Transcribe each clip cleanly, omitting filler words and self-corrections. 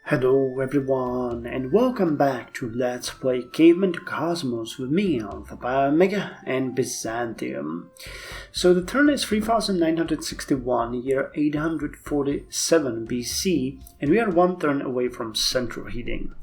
Hello everyone, and welcome back to Let's Play Caveman to Cosmos with me, Alpha Omega and Byzantium. So the turn is 3961, year 847 BC, and we are one turn away from central heating.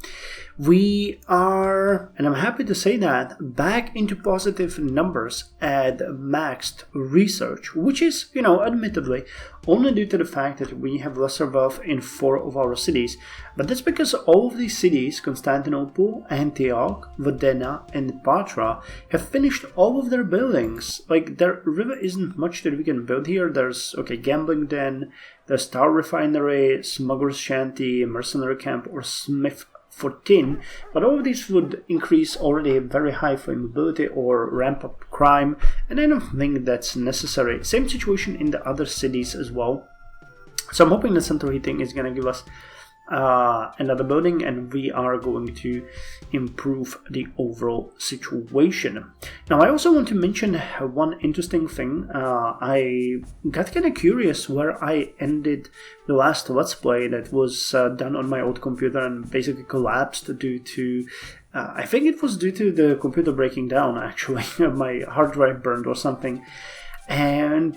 We are, and I'm happy to say that, back into positive numbers at maxed research, which is, admittedly, only due to the fact that we have lesser wealth in 4 of our cities. But that's because all of these cities, Constantinople, Antioch, Modena, and Patra, have finished all of their buildings. Like, there really isn't much that we can build here. There's, Gambling Den, there's Tower Refinery, Smuggler's Shanty, Mercenary Camp, or Smith 14, but all of these would increase already very high flammability or ramp up crime, and I don't think that's necessary. Same situation in the other cities as well. So I'm hoping that central heating is going to give us another building, and we are going to improve the overall situation. Now, I also want to mention one interesting thing. I got kind of curious where I ended the last Let's Play that was done on my old computer and basically collapsed due to I think it was due to the computer breaking down, actually. My hard drive burned or something. And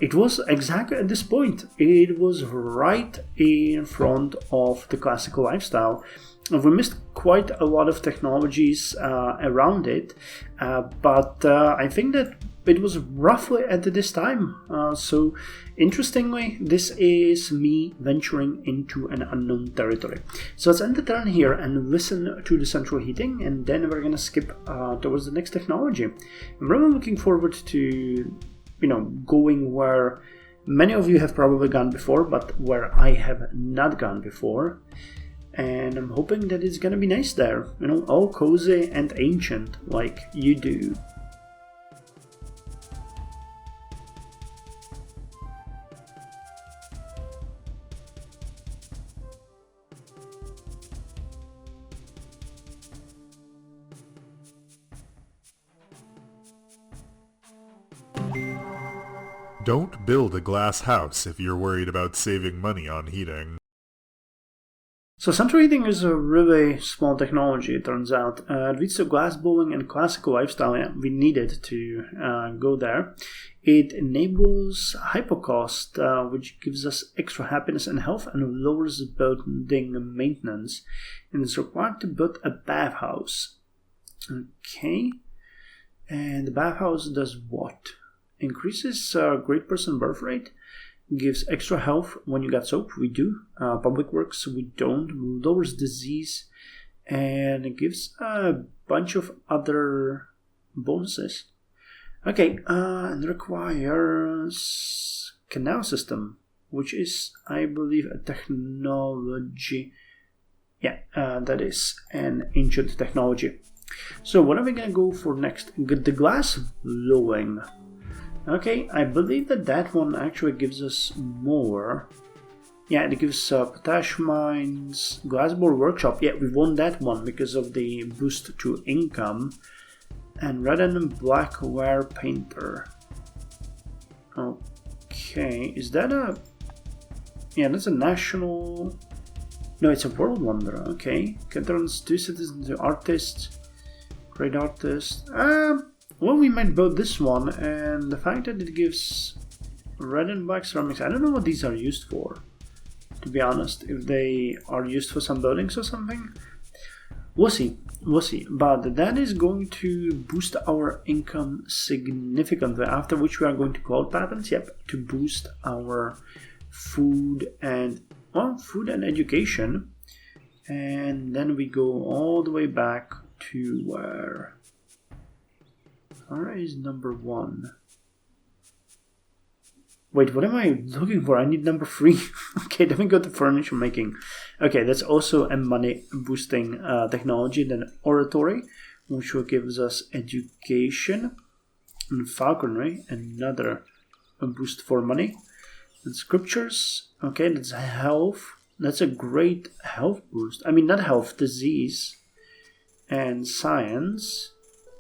it was exactly at this point. It was right in front of the classical lifestyle. We missed quite a lot of technologies around it, but I think that it was roughly at this time. So interestingly, this is me venturing into an unknown territory. So let's end the turn here and listen to the central heating, and then we're going to skip towards the next technology. I'm really looking forward to going where many of you have probably gone before, but where I have not gone before. And I'm hoping that it's gonna be nice there, all cozy and ancient like you do. Don't build a glass house if you're worried about saving money on heating. So central heating is a really small technology, it turns out. It leads to glass blowing and classical lifestyle. We needed to go there. It enables hypocost, which gives us extra happiness and health and lowers building maintenance. And it's required to build a bathhouse. Okay. And the bathhouse does what? Increases great person birth rate, gives extra health when you got soap, we do. Public works, we don't. Lowers disease, and it gives a bunch of other bonuses. Okay, and requires canal system, which is, I believe, a technology. Yeah, that is an ancient technology. So what are we gonna go for next? The glass blowing. Okay, I believe that one actually gives us more. Yeah, it gives potash mines, glassbore workshop. Yeah, we won that one because of the boost to income. And red and black ware painter. Okay, is that a... Yeah, that's a national... No, it's a world wonder. Okay, can turn 2 citizens into artists. Great artist. Well, we might build this one, and the fact that it gives red and black ceramics, I don't know what these are used for, to be honest. If they are used for some buildings or something, we'll see. But that is going to boost our income significantly, after which we are going to cloud patents, to boost our food and education. And then we go all the way back to where... Alright, is number 1. Wait, what am I looking for? I need number 3. Okay, then we go to furniture making. Okay, that's also a money boosting technology. Then oratory, which will give us education. And falconry, another boost for money. And scriptures, okay, that's health. That's a great health boost. I mean, not health, disease. And science.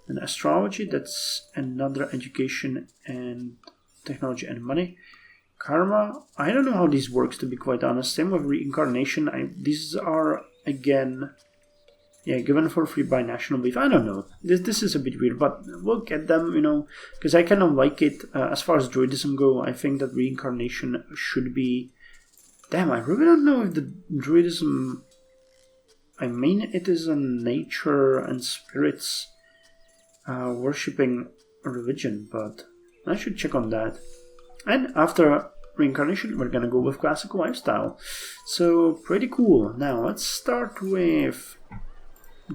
And astrology, that's another education and technology and money. Karma, I don't know how this works, to be quite honest. Same with reincarnation. These are, again, yeah, given for free by National Beef. I don't know. This is a bit weird, but we'll get them, you know, because I kind of like it. As far as druidism go, I think that reincarnation should be... Damn, I really don't know if the druidism... I mean, it is a nature and spirits worshipping religion, but I should check on that. And after reincarnation, we're gonna go with classical lifestyle. So, pretty cool. Now, let's start with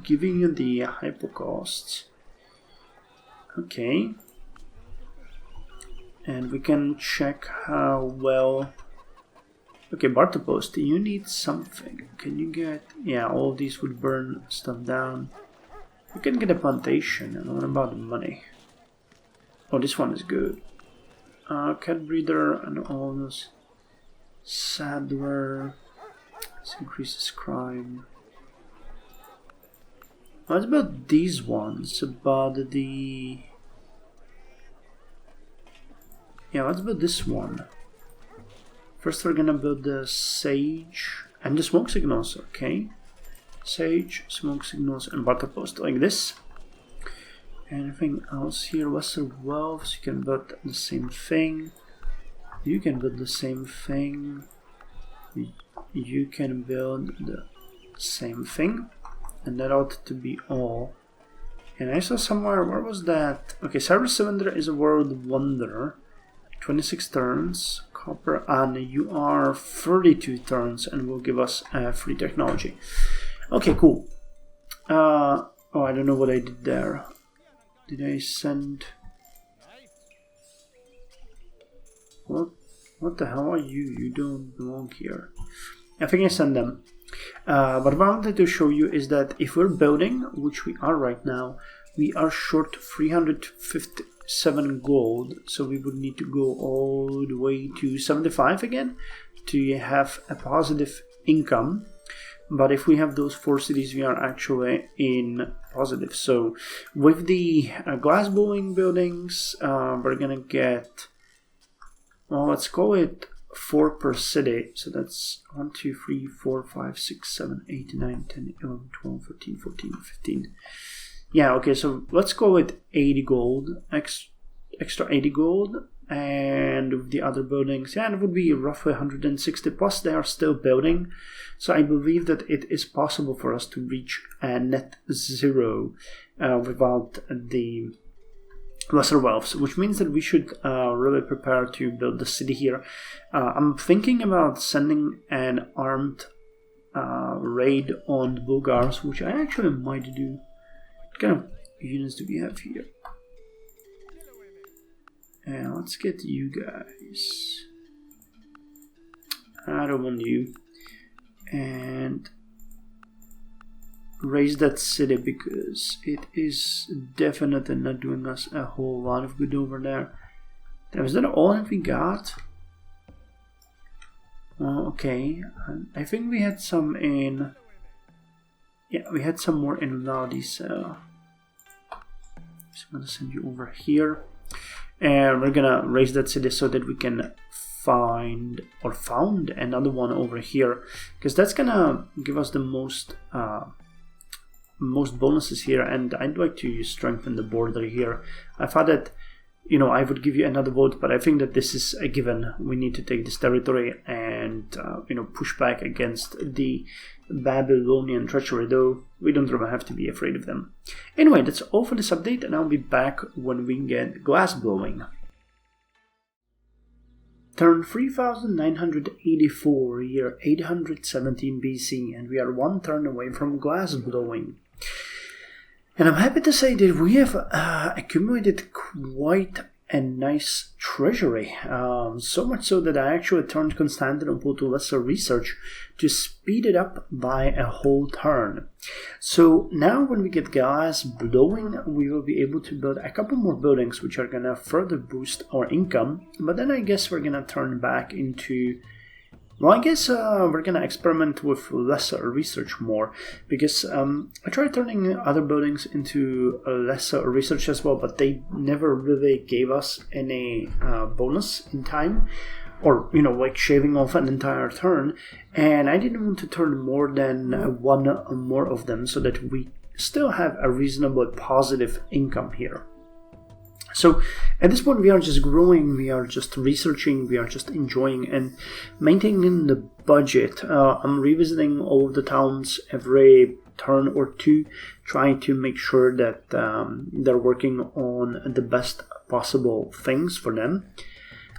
giving you the hypocosts. Okay. And we can check how well... Okay, barter post, you need something. Can you get... Yeah, all of these would burn stuff down. You can get a plantation. And what about the money? Oh, this one is good. Cat breeder and all those. Saddler. This increases crime. What about these ones? About the... Yeah, what about this one? First we're gonna build the sage and the smoke signals, okay? Sage, smoke signals, and barter post like this. Anything else here? Lesser wealth, you can build the same thing. You can build the same thing. You can build the same thing. And that ought to be all. And I saw somewhere, where was that? Okay, Cyber Cylinder is a world wonder. 26 turns, copper, and you are 32 turns and will give us free technology. Okay, cool. Oh, I don't know what I did there. Did I send... What the hell are you? You don't belong here. I think I sent them. But what I wanted to show you is that if we're building, which we are right now, we are short 357 gold, so we would need to go all the way to 75 again to have a positive income. But if we have those 4 cities, we are actually in positive. So with the glass blowing buildings, we're gonna get, well, let's call it 4 per city. So that's 1, 2, 3, 4, 5, 6, 7, 8, 9, 10, 11, 12, 13, 14, 15. Yeah, okay, so let's call it 80 gold, extra 80 gold, and with the other buildings, yeah, it would be roughly 160, plus they are still building, so I believe that it is possible for us to reach a net zero without the lesser wealths, which means that we should really prepare to build the city here. I'm thinking about sending an armed raid on the Bulgars, which I actually might do. What kind of units do we have here? And let's get you guys. I don't want you. And raise that city because it is definitely not doing us a whole lot of good over there. Is that all that we got? Well, okay. I think we had some in... Yeah, we had some more in Lodi, so... I'm gonna send you over here. And we're gonna raise that city so that we can find or found another one over here, because that's gonna give us the most bonuses here. And I'd like to strengthen the border here. I thought that, you know, I would give you another vote, but I think that this is a given. We need to take this territory and you know, push back against the Babylonian treachery, though we don't really have to be afraid of them. Anyway, that's all for this update, and I'll be back when we get glass blowing. Turn 3984, year 817 BC, and we are 1 turn away from glass blowing. And I'm happy to say that we have accumulated quite a nice treasury. So much so that I actually turned Constantinople to lesser research to speed it up by a whole turn. So now when we get glass blowing, we will be able to build a couple more buildings which are gonna further boost our income. But then I guess we're gonna turn back into... Well, I guess we're gonna experiment with lesser research more, because I tried turning other buildings into lesser research as well, but they never really gave us any bonus in time or like shaving off an entire turn, and I didn't want to turn more than one more of them so that we still have a reasonable positive income here. So at this point we are just growing, we are just researching, we are just enjoying and maintaining the budget. I'm revisiting all of the towns every turn or two, trying to make sure that they're working on the best possible things for them.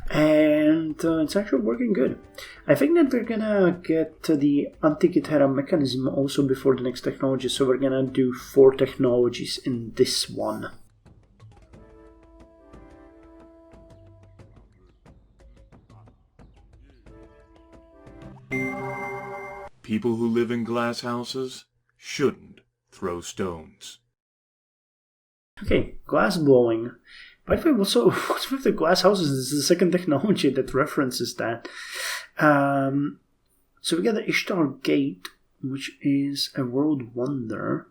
And it's actually working good. I think that we're gonna get the Antikythera mechanism also before the next technology, so we're gonna do 4 technologies in this one. People who live in glass houses shouldn't throw stones. Okay, glass blowing. By the way, what's with the glass houses? This is the second technology that references that. So we got the Ishtar Gate, which is a world wonder.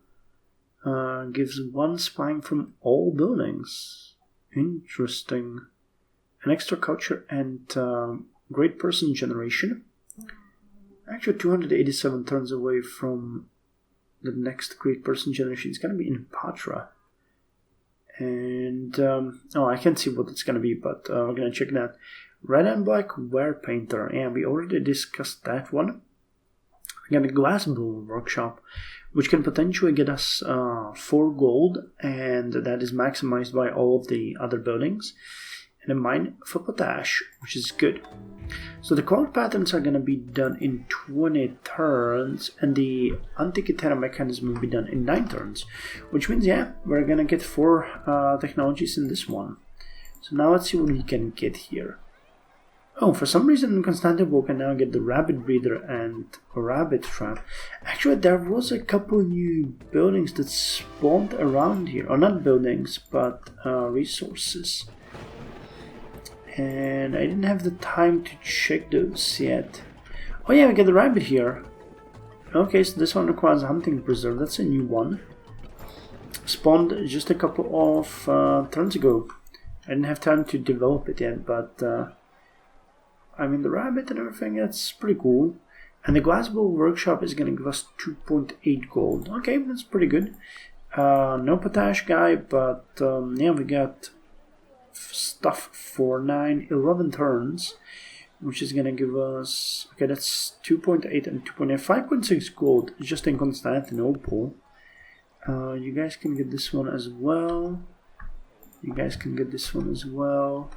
Gives 1 spine from all buildings. Interesting. An extra culture and great person generation. Actually, 287 turns away from the next great person generation. It's going to be in Patra. And, I can't see what it's going to be, but we're going to check that. Red and Black Wear Painter. Yeah, we already discussed that one. We got a Glass Blower Workshop, which can potentially get us 4 gold, and that is maximized by all of the other buildings. And a Mine for Potash, which is good. So the cloud patterns are going to be done in 20 turns, and the Antikythera mechanism will be done in 9 turns, which means, yeah, we're going to get 4 technologies in this one. So now let's see what we can get here. Oh, for some reason in Constantinople can now get the Rabbit Breeder and Rabbit Trap. Actually, there was a couple new buildings that spawned around here, or not buildings, but resources. And I didn't have the time to check those yet. Oh yeah, we get the rabbit here. Okay, so this one requires a hunting preserve. That's a new one. Spawned just a couple of turns ago. I didn't have time to develop it yet, but I mean the rabbit and everything, that's pretty cool. And the Glassbowl Workshop is going to give us 2.8 gold. Okay, that's pretty good. No potash guy, but yeah, we got stuff for 11 turns, which is gonna give us, okay, that's 2.8 and 2.8, 5.6 gold just in Constantinople. You guys can get this one as well. You guys can get this one as well.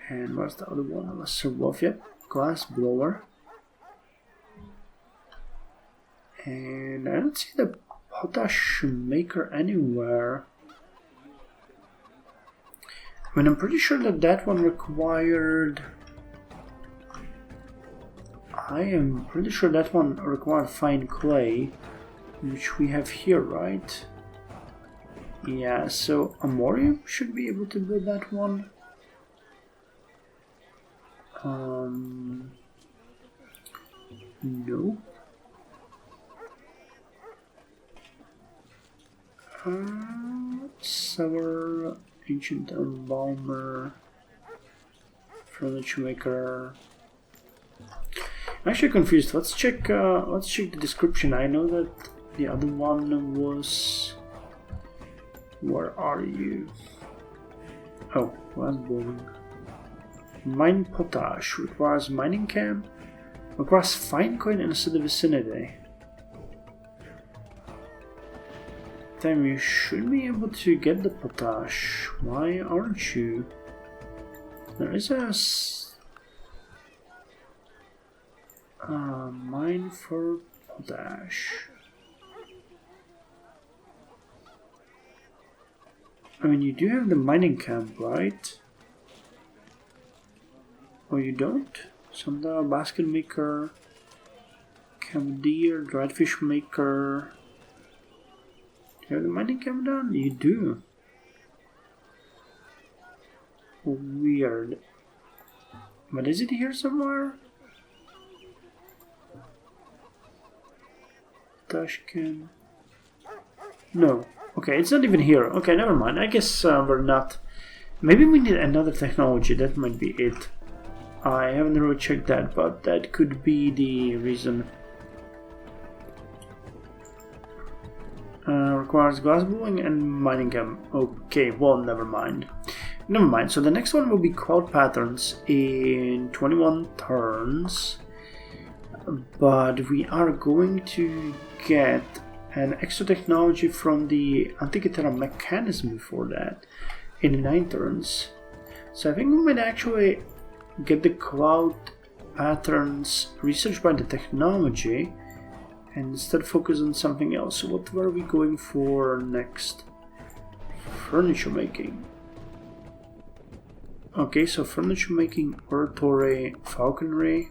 And what's the other one? Lesser Wolf, yep, Glass Blower. And I don't see the Potash Maker anywhere. I mean, I'm pretty sure that one required... I am pretty sure that one required fine clay, which we have here, right? Yeah, so Amorium should be able to build that one. No. Sour... Ancient Embalmer, Furniture Maker. I'm actually confused. Let's check the description. I know that the other one was... Where are you? Oh, Glass Blowing. Mine Potash requires mining camp. Requires fine coin in a city vicinity. You should be able to get the potash. Why aren't you? There is a mine for potash. I mean, you do have the mining camp, right? Or you don't? Sundial basket maker, camp deer, dried fish maker. Do you have the mining camp done? You do. Weird. But is it here somewhere? Tashkent. No. Okay, it's not even here. Okay, never mind. I guess we're not. Maybe we need another technology. That might be it. I haven't really checked that, but that could be the reason. Requires glass blowing and mining cam. Okay, well, never mind. Never mind. So the next one will be cloud patterns in 21 turns. But we are going to get an extra technology from the Antikythera mechanism before that in 9 turns. So I think we might actually get the cloud patterns researched by the technology and instead focus on something else. So what were we going for next? Furniture making. Okay, so furniture making, oratory, falconry.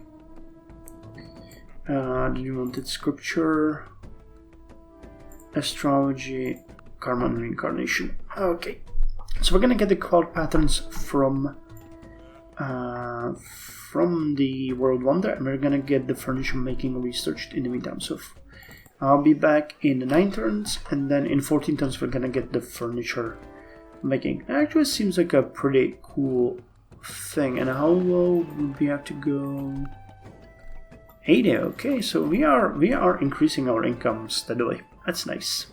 Do you wanted scripture, astrology, karma and reincarnation? Okay, so we're gonna get the cloud patterns from the World Wonder, and we're gonna get the furniture making researched in the meantime. So I'll be back in 9 turns, and then in 14 turns we're gonna get the furniture making. It actually seems like a pretty cool thing. And how low would we have to go? 80. Okay, so we are increasing our income steadily. That's nice.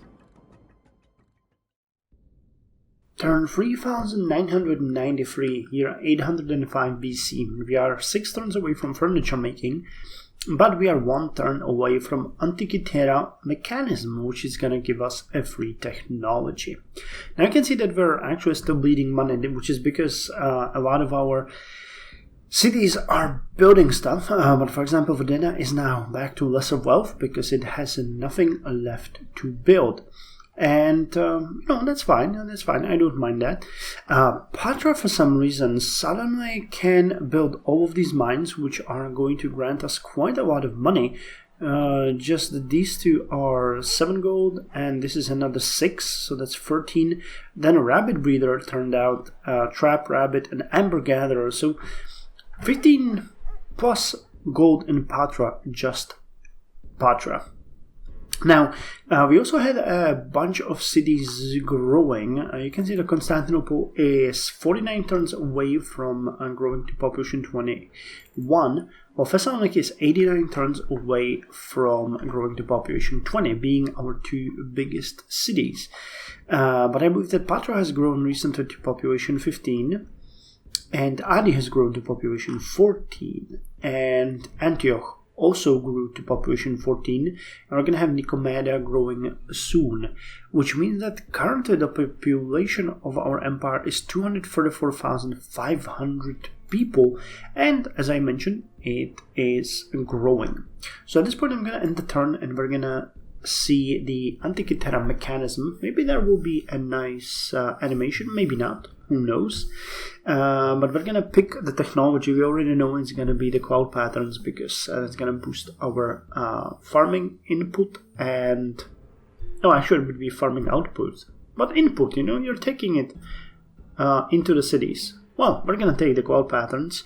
Turn 3993, year 805 BC. We are 6 turns away from furniture making, but we are 1 turn away from Antikythera mechanism, which is gonna give us a free technology. Now you can see that we're actually still bleeding money, which is because a lot of our cities are building stuff, but for example, Verdena is now back to lesser wealth because it has nothing left to build. And, that's fine, I don't mind that. Patra, for some reason, suddenly can build all of these mines, which are going to grant us quite a lot of money. Just these 2 are 7 gold, and this is another 6, so that's 13. Then a rabbit breeder turned out, trap rabbit, and amber gatherer, so 15 plus gold in Patra, just Patra. Now, we also had a bunch of cities growing. You can see that Constantinople is 49 turns away from growing to population 21, while Thessaloniki is 89 turns away from growing to population 20, being our 2 biggest cities. But I believe that Patra has grown recently to population 15, and Adi has grown to population 14, and Antioch also grew to population 14, and we're going to have Nicomedia growing soon, which means that currently the population of our empire is 234,500 people, and as I mentioned, it is growing. So at this point I'm going to end the turn, and we're going to see the Antikythera mechanism. Maybe there will be a nice animation, maybe not, who knows. But we're gonna pick the technology. We already know it's gonna be the cloud patterns because it's gonna boost our farming input, and no, actually it would be farming output, but input, you're taking it into the cities. Well, we're gonna take the cloud patterns,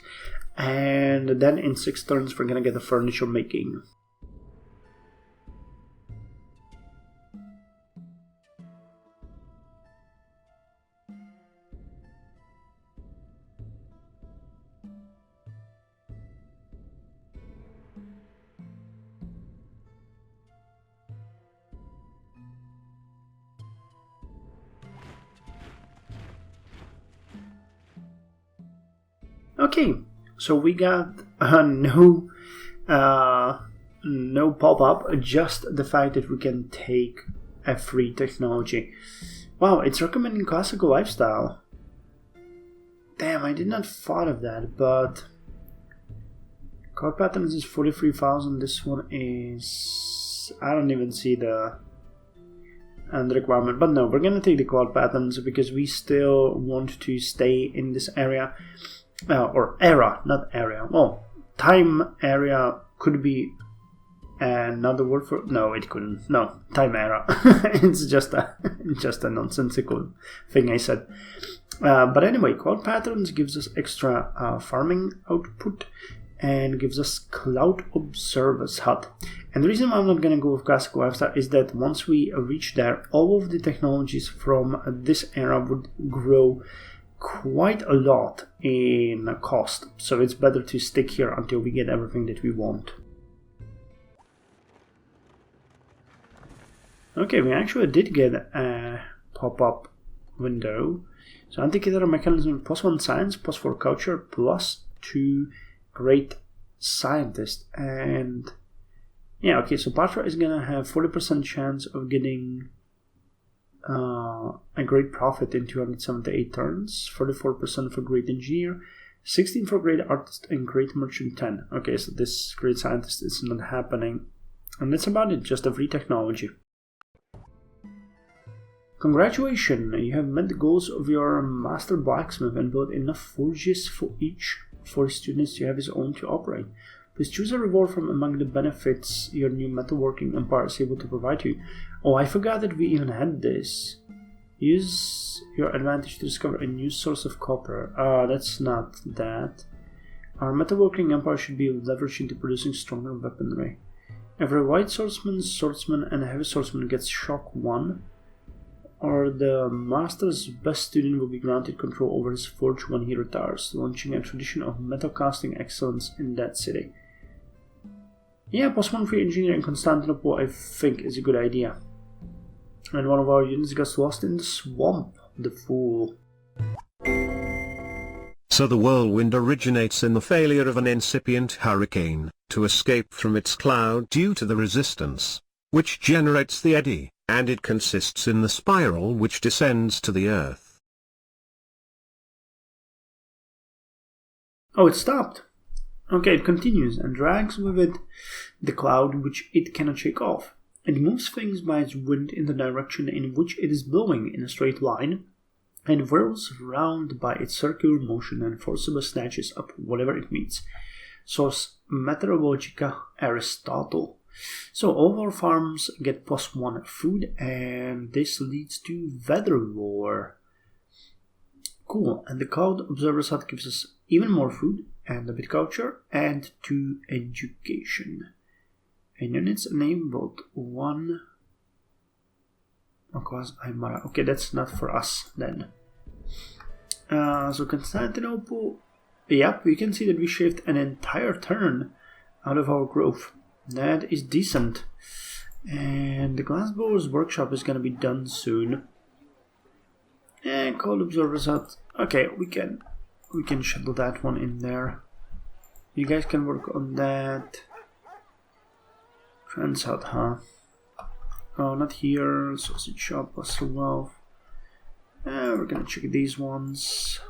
and then in 6 turns we're gonna get the furniture making. Okay, so we got no pop-up, just the fact that we can take a free technology. Wow, it's recommending classical lifestyle. Damn, I did not thought of that, but card patterns is 43,000. This one is, I don't even see the requirement, but no, we're gonna take the cloud patterns because we still want to stay in this area. Or era, not area. Well, time area could be another word for. No, it couldn't. No, time era. It's just a nonsensical thing I said. But anyway, cloud patterns gives us extra farming output and gives us cloud observer's hut. And the reason why I'm not gonna go with classical lifestyle is that once we reach there, all of the technologies from this era would grow quite a lot in cost, so it's better to stick here until we get everything that we want. Okay, we actually did get a pop-up window. So Antikythera mechanism +1 science, +4 culture, +2 great scientist. And yeah, okay, so Patra is gonna have 40% chance of getting a great profit in 278 turns, 44% for great engineer, 16 for great artist, and great merchant 10. Okay, so this great scientist is not happening. And that's about it, just a free technology. Congratulations, you have met the goals of your master blacksmith and built enough forges for each for students to have his own to operate. Please choose a reward from among the benefits your new metalworking empire is able to provide you. Oh, I forgot that we even had this. Use your advantage to discover a new source of copper. That's not that. Our metalworking empire should be leveraged into producing stronger weaponry. Every white swordsman, and a heavy swordsman gets shock 1. Or the master's best student will be granted control over his forge when he retires, launching a tradition of metal casting excellence in that city. Yeah, +1 free engineer in Constantinople I think is a good idea. And one of our units got lost in the swamp, the fool. So the whirlwind originates in the failure of an incipient hurricane to escape from its cloud due to the resistance, which generates the eddy, and it consists in the spiral which descends to the earth. Oh, it stopped. Okay, it continues and drags with it the cloud which it cannot shake off. It moves things by its wind in the direction in which it is blowing in a straight line, and whirls round by its circular motion and forcibly snatches up whatever it meets. Source Meteorologica Aristotle. So all our farms get +1 food, and this leads to weather lore. Cool, and the Cloud Observer's Hut gives us even more food, and a bit culture, and 2 education. And units enabled 1. Okay, that's not for us then. So Constantinople, yep, we can see that we shaved an entire turn out of our growth. That is decent. And the glassblower's workshop is gonna be done soon. And Cold Observer's Hut. Okay, we can shuttle that one in there. You guys can work on that. Trans Hut, huh? Oh, not here. Sausage shop as well. We're gonna check these ones.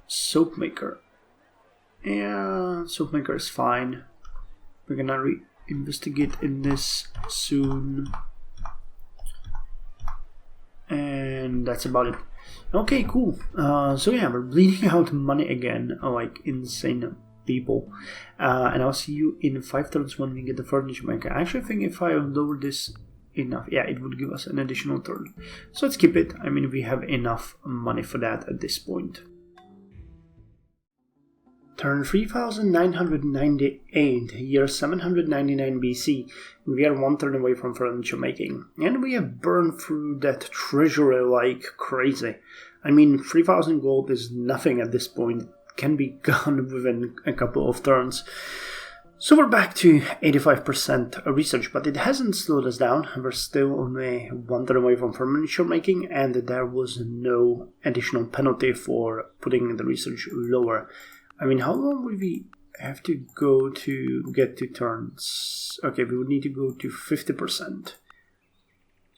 Soap maker. Yeah, soap maker is fine. We're gonna investigate in this soon. And that's about it. Okay, cool. So yeah, we're bleeding out money again, like insane people. And I'll see you in 5 turns when we get the furniture maker. I actually think if I lower this enough, yeah, it would give us an additional turn. So let's keep it. I mean, we have enough money for that at this point. Turn 3998, year 799 BC. We are 1 turn away from furniture making. And we have burned through that treasury like crazy. I mean, 3000 gold is nothing at this point. Can be gone within a couple of turns. So we're back to 85% research, but it hasn't slowed us down. We're still only 1 turn away from furniture making, and there was no additional penalty for putting the research lower. I mean, how long would we have to go to get to turns? Okay, we would need to go to 50%.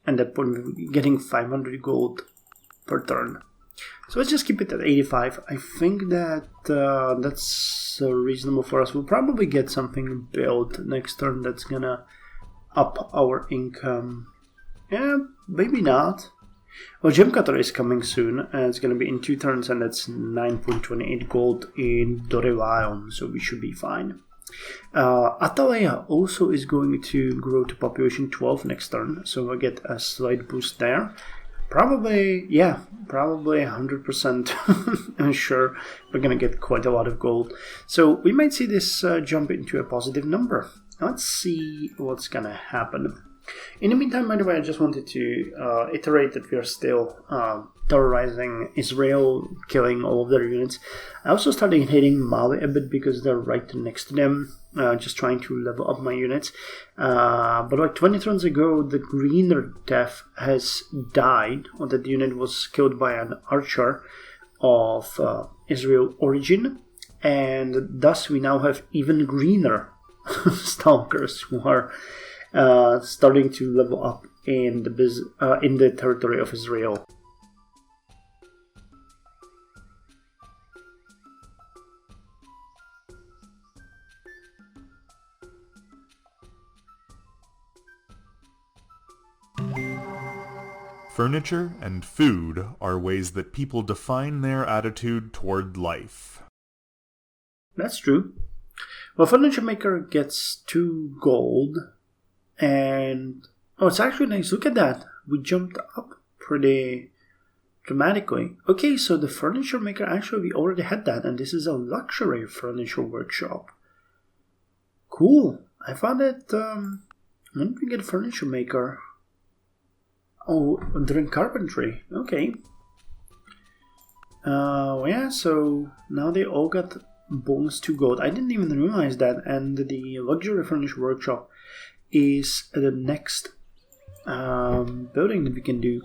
And at that point, we would be getting 500 gold per turn. So let's just keep it at 85. I think that that's reasonable for us. We'll probably get something built next turn that's gonna up our income. Yeah, maybe not. Well, Gem Cutter is coming soon, and it's going to be in 2 turns, and that's 9.28 gold in Dorevaon, so we should be fine. Atalaya also is going to grow to population 12 next turn, so we'll get a slight boost there. Probably 100%. I'm sure we're going to get quite a lot of gold. So we might see this jump into a positive number. Let's see what's going to happen. In the meantime, by the way, I just wanted to iterate that we are still terrorizing Israel, killing all of their units. I also started hitting Mali a bit because they're right next to them, just trying to level up my units. But like 20 turns ago, the greener death has died, or that unit was killed by an archer of Israel origin, and thus we now have even greener stalkers who are starting to level up in the territory of Israel. Furniture and food are ways that people define their attitude toward life. That's true. Well, furniture maker gets 2 gold, and oh, it's actually nice. Look at that. We jumped up pretty dramatically. Okay, so the furniture maker, actually we already had that, and this is a luxury furniture workshop. Cool. I found it. When did we get a furniture maker? Oh, during carpentry. Okay. Yeah, so now they all got bonus 2 gold. I didn't even realize that, and the luxury furniture workshop is the next building that we can do.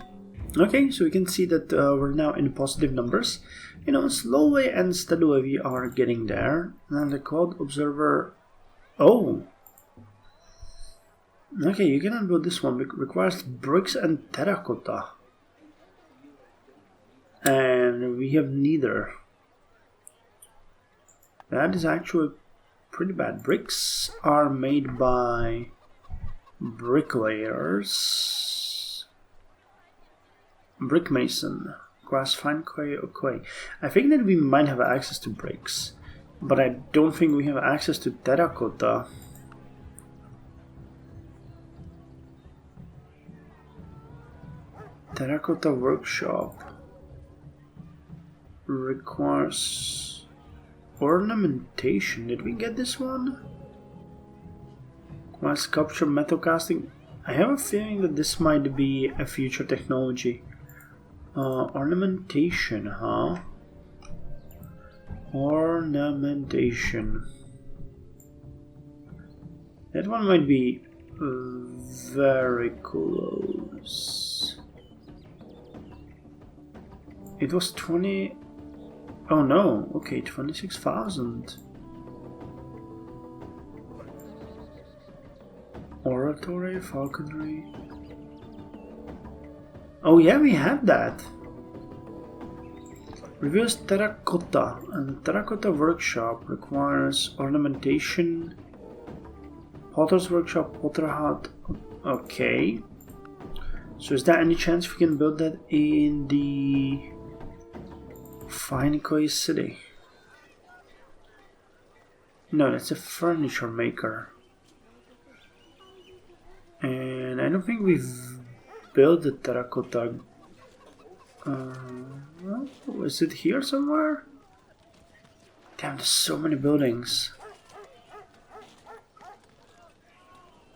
Okay, so we can see that we're now in positive numbers. You know, slowly and steadily we are getting there. And the cloud observer... Oh! Okay, you cannot build this one. It requires bricks and terracotta. And we have neither. That is actually pretty bad. Bricks are made by bricklayers. Brick mason. Grass, fine clay or clay. I think that we might have access to bricks, but I don't think we have access to terracotta. Terracotta workshop requires ornamentation. Did we get this one? Requires sculpture, metal casting. I have a feeling that this might be a future technology. Ornamentation, huh? Ornamentation. That one might be very close. It was 20... Oh no, okay, 26,000. Oratory, falconry... Oh yeah, we have that! Reveals terracotta, and the terracotta workshop requires ornamentation, potter's workshop, potter hut. Okay. So is there any chance we can build that in the Fine Clay City? No, that's a furniture maker. And I don't think we've built the terracotta. Is it here somewhere? Damn, there's so many buildings.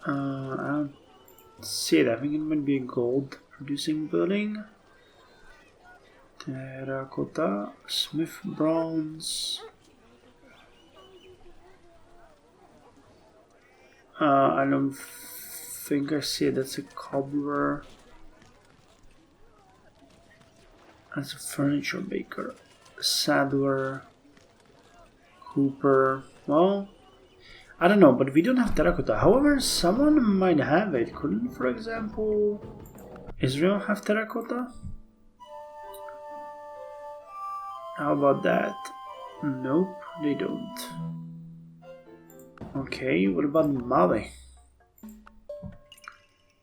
I don't see it. I think it might be a gold producing building. Terracotta, smith bronze. I don't think I see it. That's a cobbler. That's a furniture maker. Saddler. Cooper. Well, I don't know, but we don't have terracotta. However, someone might have it. Couldn't, for example, Israel have terracotta? How about that? Nope, they don't. Okay, what about Mali?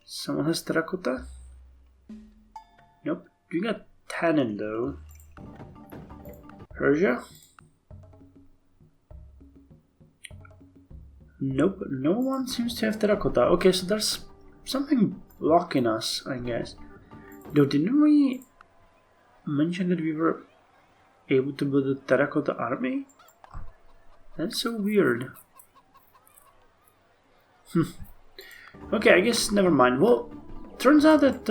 Someone has terracotta? Nope, you got tannin though. Persia? Nope, no one seems to have terracotta. Okay, so there's something blocking us, I guess. Though, didn't we mention that we were able to build a terracotta army? That's so weird. Okay, I guess never mind. Well, turns out that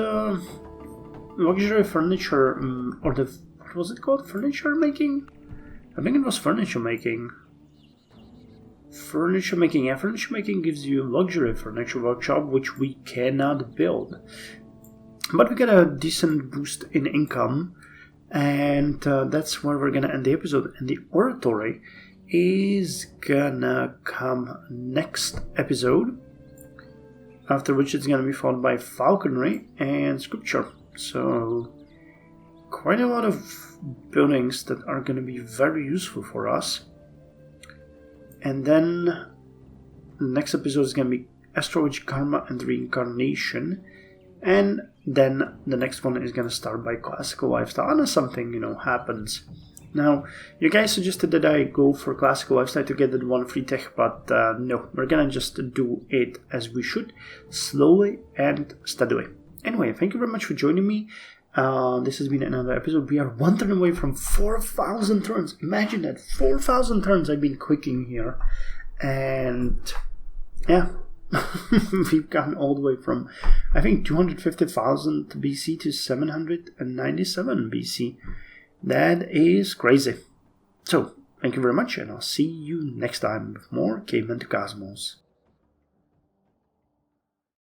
luxury furniture, or what was it called? Furniture making? I think it was furniture making. Furniture making, yeah, furniture making gives you luxury furniture workshop, which we cannot build. But we get a decent boost in income, and that's where we're gonna end the episode. And the oratory is gonna come next episode, after which it's gonna be followed by falconry and sculpture. So quite a lot of buildings that are gonna be very useful for us. And then the next episode is gonna be astrology, karma, and reincarnation. And then the next one is gonna start by classical lifestyle, unless something, happens. Now, you guys suggested that I go for classical lifestyle to get that one free tech, but no, we're gonna just do it as we should, slowly and steadily. Anyway, thank you very much for joining me. This has been another episode. We are 1 turn away from 4,000 turns. Imagine that, 4,000 turns I've been clicking here. And yeah, we've gone all the way from, I think, 250,000 BC to 797 BC. That is crazy. So, thank you very much, and I'll see you next time with more Caveman to Cosmos.